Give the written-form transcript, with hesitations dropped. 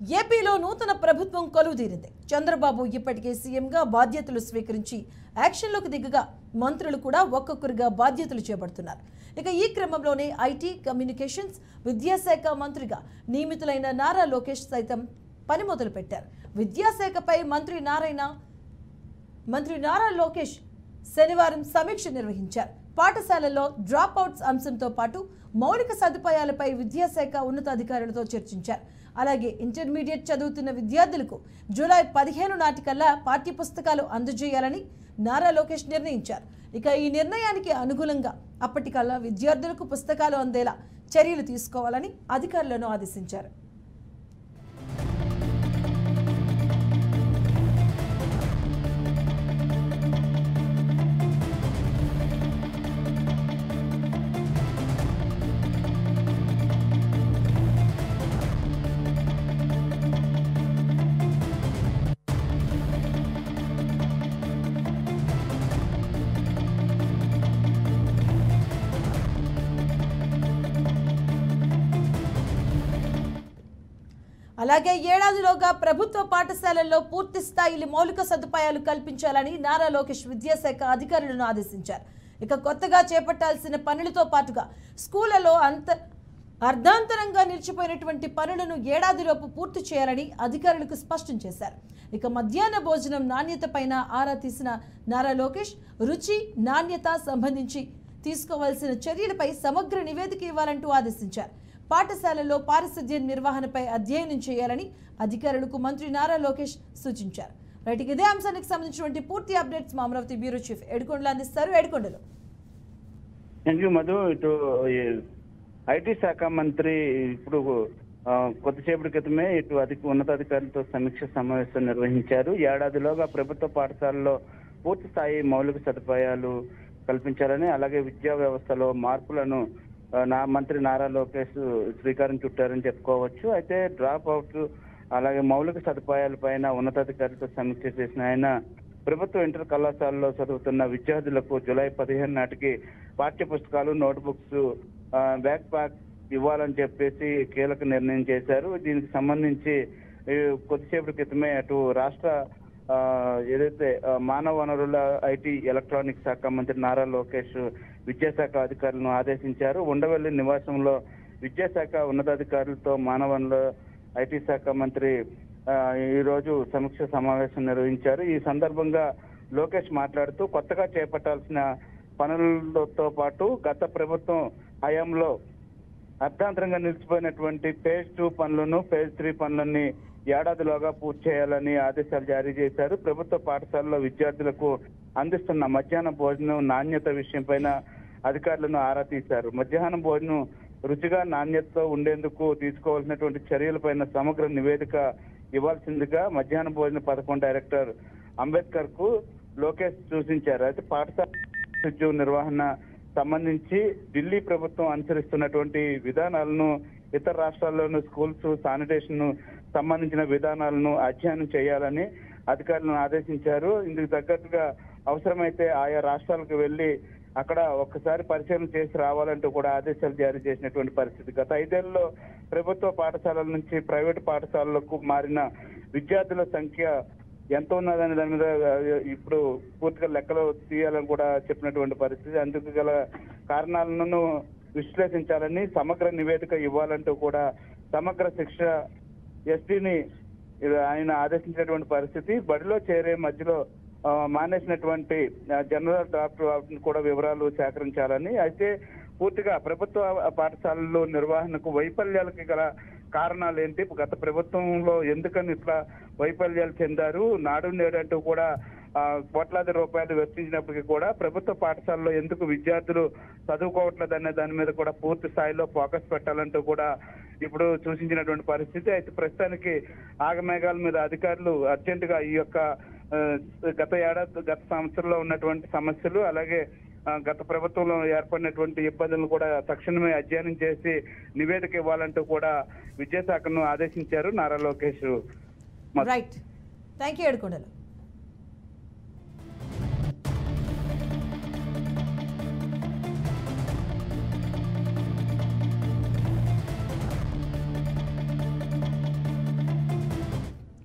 ఏపీలో నూతన ప్రభుత్వం కొలువుదీరింది. చంద్రబాబు ఇప్పటికే సీఎంగా బాధ్యతలు స్వీకరించి యాక్షన్లోకి దిగగా మంత్రులు కూడా ఒక్కొక్కరుగా బాధ్యతలు చేపడుతున్నారు. ఇక ఈ క్రమంలోనే ఐటీ, కమ్యూనికేషన్స్, విద్యాశాఖ మంత్రిగా నియమితులైన నారా లోకేష్ సైతం పని మొదలు పెట్టారు. విద్యాశాఖపై మంత్రి నారా లోకేష్ శనివారం సమీక్ష నిర్వహించారు. పాఠశాలల్లో డ్రాప్ అవుట్స్ అంశంతో పాటు మౌలిక సదుపాయాలపై విద్యాశాఖ ఉన్నతాధికారులతో చర్చించారు. అలాగే ఇంటర్మీడియట్ చదువుతున్న విద్యార్థులకు జూలై 15 నాటికల్లా పాఠ్యపుస్తకాలు అందజేయాలని నారా లోకేష్ నిర్ణయించారు. ఇక ఈ నిర్ణయానికి అనుగుణంగా అప్పటికల్లా విద్యార్థులకు పుస్తకాలు అందేలా చర్యలు తీసుకోవాలని అధికారులను ఆదేశించారు. అలాగే ఏడాదిలోగా ప్రభుత్వ పాఠశాలల్లో పూర్తి స్థాయి మౌలిక సదుపాయాలు కల్పించాలని నారా లోకేష్ విద్యాశాఖ అధికారులను ఆదేశించారు. ఇక కొత్తగా చేపట్టాల్సిన పనులతో పాటుగా స్కూళ్లలో అర్ధాంతరంగా నిలిచిపోయినటువంటి పనులను ఏడాదిలోపు పూర్తి చేయాలని అధికారులకు స్పష్టం చేశారు. ఇక మధ్యాహ్న భోజనం నాణ్యత పైన ఆరా తీసిన నారా లోకేష్ రుచి, నాణ్యత సంబంధించి తీసుకోవాల్సిన చర్యలపై సమగ్ర నివేదిక ఇవ్వాలంటూ ఆదేశించారు. పాఠశాలల్లో పారిశుద్ధ్య నిర్వహణపై అధ్యయనం చేయాలని అధికారులకు మంత్రి నారా లోకేష్ సూచించారు. రైట్, ఇదే అంశానికి సంబంధించినటువంటి పూర్తి అప్డేట్స్ మా అమరావతి బ్యూరో చీఫ్ ఏడుకొండలు అందిస్తారు. ఏడుకొండలు. మధు, ఇటు ఐటీ శాఖ మంత్రి ఇప్పుడు కొద్దిసేపటి క్రితమే ఇటు ఉన్నతాధికారులతో సమీక్ష సమావేశం నిర్వహించారు. ఏడాదిలోగా ప్రభుత్వ పాఠశాలలో పూర్తి స్థాయి మౌలిక సదుపాయాలు కల్పించాలని, అలాగే విద్యా వ్యవస్థలో మార్పులను మంత్రి నారా లోకేష్ శ్రీకారం చుట్టారని చెప్పుకోవచ్చు. అయితే డ్రాప్ అవుట్ అలాగే మౌలిక సదుపాయాల పైన ఉన్నతాధికారులతో సమీక్ష చేసిన ఆయన ప్రభుత్వ ఇంటర్ కళాశాలలో చదువుతున్న విద్యార్థులకు జూలై 15 నాటికి పాఠ్య పుస్తకాలు, నోట్బుక్స్, బ్యాక్ ప్యాక్ ఇవ్వాలని చెప్పేసి కీలక నిర్ణయం చేశారు. దీనికి సంబంధించి కొద్దిసేపటి క్రితమే అటు రాష్ట్ర ఏదైతే మానవ వనరుల, ఐటీ, ఎలక్ట్రానిక్ శాఖ మంత్రి నారా లోకేష్ విద్యాశాఖ అధికారులను ఆదేశించారు. ఉండవల్లి నివాసంలో విద్యాశాఖ ఉన్నతాధికారులతో మానవ వనరుల, ఐటీ శాఖ మంత్రి ఈ రోజు సమీక్ష సమావేశం నిర్వహించారు. ఈ సందర్భంగా లోకేష్ మాట్లాడుతూ కొత్తగా చేపట్టాల్సిన పనులతో పాటు గత ప్రభుత్వం హయాంలో అర్థాంతరంగా నిలిచిపోయినటువంటి ఫేజ్ 2 పనులను, ఫేజ్ 3 పనులని ఏడాదిలోగా పూర్తి చేయాలని ఆదేశాలు జారీ చేశారు. ప్రభుత్వ పాఠశాలలో విద్యార్థులకు అందిస్తున్న మధ్యాహ్న భోజనం నాణ్యత విషయం పైన అధికారులను ఆరా తీశారు. మధ్యాహ్నం భోజనం రుచిగా, నాణ్యతతో ఉండేందుకు తీసుకోవాల్సినటువంటి చర్యలపైన సమగ్ర నివేదిక ఇవ్వాల్సిందిగా మధ్యాహ్న భోజన పథకం డైరెక్టర్ అంబేద్కర్ కు లోకేష్ సూచించారు. అయితే పాఠశాల నిర్వహణ సంబంధించి ఢిల్లీ ప్రభుత్వం అనుసరిస్తున్నటువంటి విధానాలను, ఇతర రాష్ట్రాల్లోని స్కూల్స్ శానిటేషన్ సంబంధించిన విధానాలను అధ్యయనం చేయాలని అధికారులను ఆదేశించారు. ఇందుకు తగ్గట్టుగా అవసరమైతే ఆయా రాష్ట్రాలకు వెళ్లి అక్కడ ఒక్కసారి పరిశీలన చేసి రావాలంటూ కూడా ఆదేశాలు జారీ చేసినటువంటి పరిస్థితి. గత 5 ఏళ్లలో ప్రభుత్వ పాఠశాలల నుంచి ప్రైవేటు పాఠశాలలకు మారిన విద్యార్థుల సంఖ్య ఎంత ఉన్నదనే దాని మీద ఇప్పుడు పూర్తిగా లెక్కలు తీయాలని కూడా చెప్పినటువంటి పరిస్థితి. అందుకు గల కారణాలను విశ్లేషించాలని, సమగ్ర నివేదిక ఇవ్వాలంటూ కూడా సమగ్ర శిక్ష ఎస్పీని ఆయన ఆదేశించినటువంటి పరిస్థితి. బడిలో చేరే మధ్యలో మానేసినటువంటి జనరల్ డాక్టర్ కూడా వివరాలు సేకరించాలని, అయితే పూర్తిగా ప్రభుత్వ పాఠశాలల్లో నిర్వహణకు వైఫల్యాలకి గల కారణాలు ఏంటి, గత ప్రభుత్వంలో ఎందుకని ఇట్లా వైఫల్యాలు చెందారు, నాడు నేడు అంటూ కూడా కోట్లాది రూపాయలు వెచ్చించినప్పటికీ కూడా ప్రభుత్వ పాఠశాలలో ఎందుకు విద్యార్థులు చదువుకోవట్లేదు అనే దాని మీద కూడా పూర్తి స్థాయిలో ఫోకస్ పెట్టాలంటూ కూడా ఇప్పుడు సూచించినటువంటి పరిస్థితి. అయితే ప్రస్తుతానికి ఆగమేఘాల మీద అధికారులు అర్జెంటుగా ఈ యొక్క గత సంవత్సరంలో ఉన్నటువంటి సమస్యలు, అలాగే గత ప్రభుత్వంలో ఏర్పడినటువంటి ఇబ్బందులను కూడా తక్షణమే అధ్యయనం చేసి నివేదిక ఇవ్వాలంటూ కూడా విద్యాశాఖను ఆదేశించారు Nara Lokesh. Right, thank you Yedukondalu.